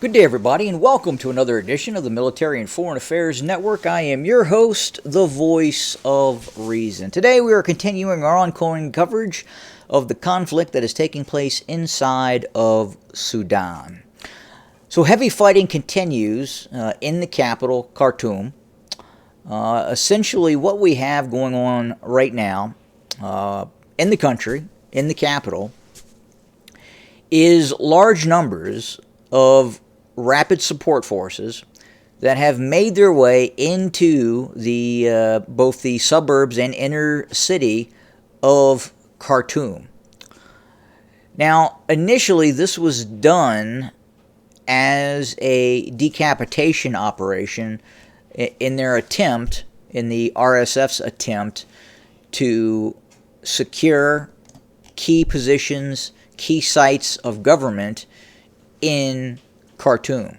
Good day, everybody, and welcome to another edition of the Military and Foreign Affairs Network. I am your host, the voice of reason. Today, we are continuing our ongoing coverage of the conflict that is taking place inside of Sudan. So, heavy fighting continues in the capital, Khartoum. Essentially, what we have going on right now in the country, in the capital, is large numbers of rapid support forces that have made their way into the both the suburbs and inner city of Khartoum. Now, initially, this was done as a decapitation operation in their attempt, in the RSF's attempt, to secure key positions, key sites of government in Khartoum.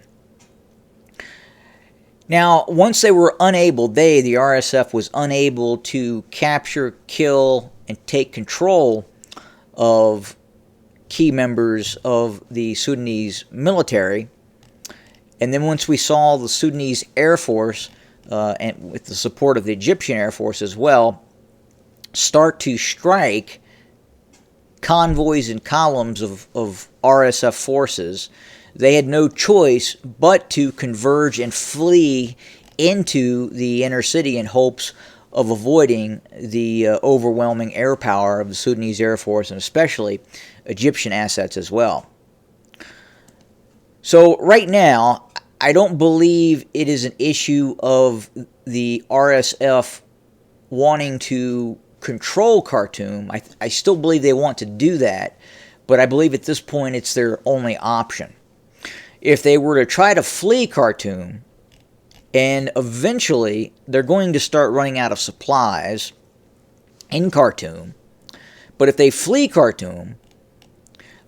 Now, once they were unable, the RSF was unable to capture, kill, and take control of key members of the Sudanese military. And then once we saw the Sudanese Air Force, and with the support of the Egyptian Air Force as well, start to strike convoys and columns of RSF forces, they had no choice but to converge and flee into the inner city in hopes of avoiding the overwhelming air power of the Sudanese Air Force and especially Egyptian assets as well. So right now, I don't believe it is an issue of the RSF wanting to control Khartoum. I still believe they want to do that, but I believe at this point it's their only option. If they were to try to flee Khartoum, and eventually they're going to start running out of supplies in Khartoum, but if they flee Khartoum,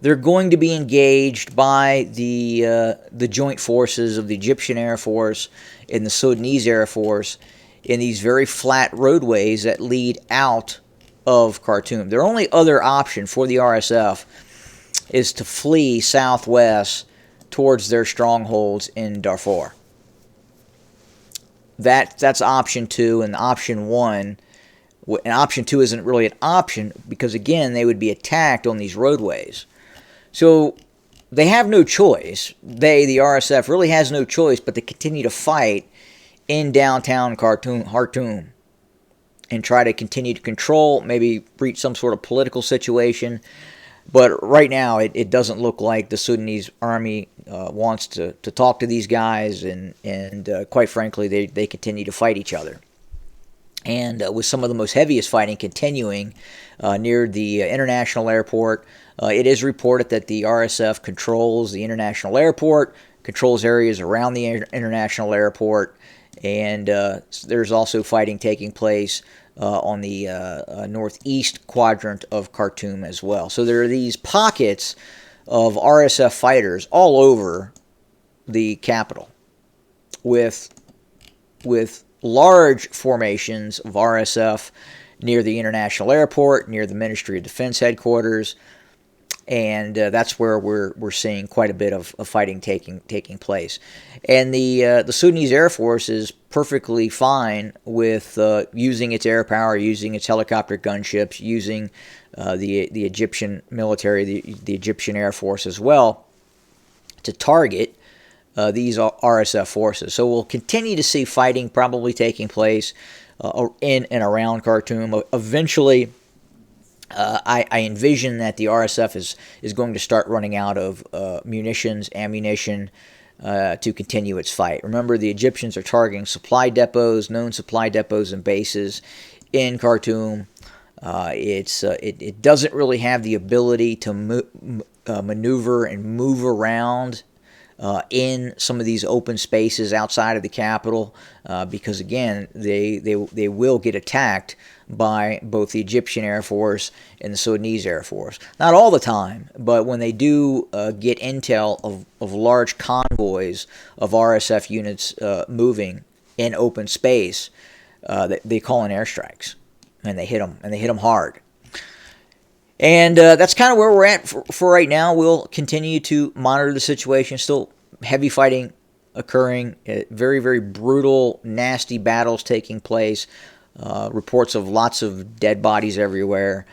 they're going to be engaged by the joint forces of the Egyptian Air Force and the Sudanese Air Force in these very flat roadways that lead out of Khartoum. Their only other option for the RSF is to flee southwest towards their strongholds in Darfur. That's option two, and option one. And option two isn't really an option because, again, they would be attacked on these roadways. So they have no choice. The RSF, really has no choice but to continue to fight in downtown Khartoum and try to continue to control, maybe reach some sort of political situation. But right now, it doesn't look like the Sudanese army wants to talk to these guys, and quite frankly, they continue to fight each other. And with some of the most heaviest fighting continuing near the international airport, it is reported that the RSF controls the international airport, controls areas around the international airport, and there's also fighting taking place on the northeast quadrant of Khartoum as well. So there are these pockets of RSF fighters all over the capital with large formations of RSF near the international airport, near the Ministry of Defense headquarters, and that's where we're seeing quite a bit of fighting taking place. And the Sudanese Air Force is perfectly fine with using its air power, using its helicopter gunships, using the Egyptian military, the Egyptian Air Force as well, to target these RSF forces. So we'll continue to see fighting probably taking place in and around Khartoum. Eventually, I envision that the RSF is going to start running out of ammunition to continue its fight. Remember, the Egyptians are targeting supply depots, known supply depots and bases in Khartoum. It doesn't really have the ability to maneuver and move around in some of these open spaces outside of the capital because, again, they will get attacked by both the Egyptian Air Force and the Sudanese Air Force. Not all the time, but when they do get intel of large convoys of RSF units moving in open space, they call in airstrikes, and they hit them hard. And that's kind of where we're at for right now. We'll continue to monitor the situation. Still heavy fighting occurring, very, very brutal, nasty battles taking place, reports of lots of dead bodies everywhere.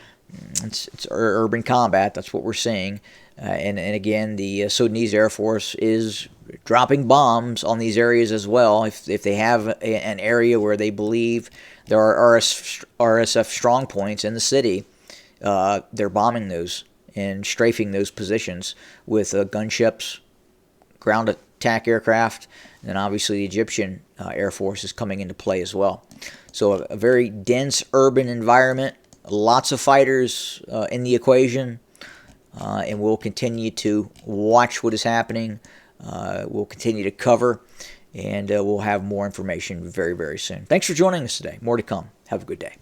It's urban combat. That's what we're seeing. And again, the Sudanese Air Force is dropping bombs on these areas as well. If they have an area where they believe there are RSF strong points in the city, they're bombing those and strafing those positions with gunships, ground attack aircraft, and then obviously the Egyptian Air Force is coming into play as well. So a very dense urban environment, lots of fighters in the equation, and we'll continue to watch what is happening. We'll continue to cover, and we'll have more information very, very soon. Thanks for joining us today. More to come. Have a good day.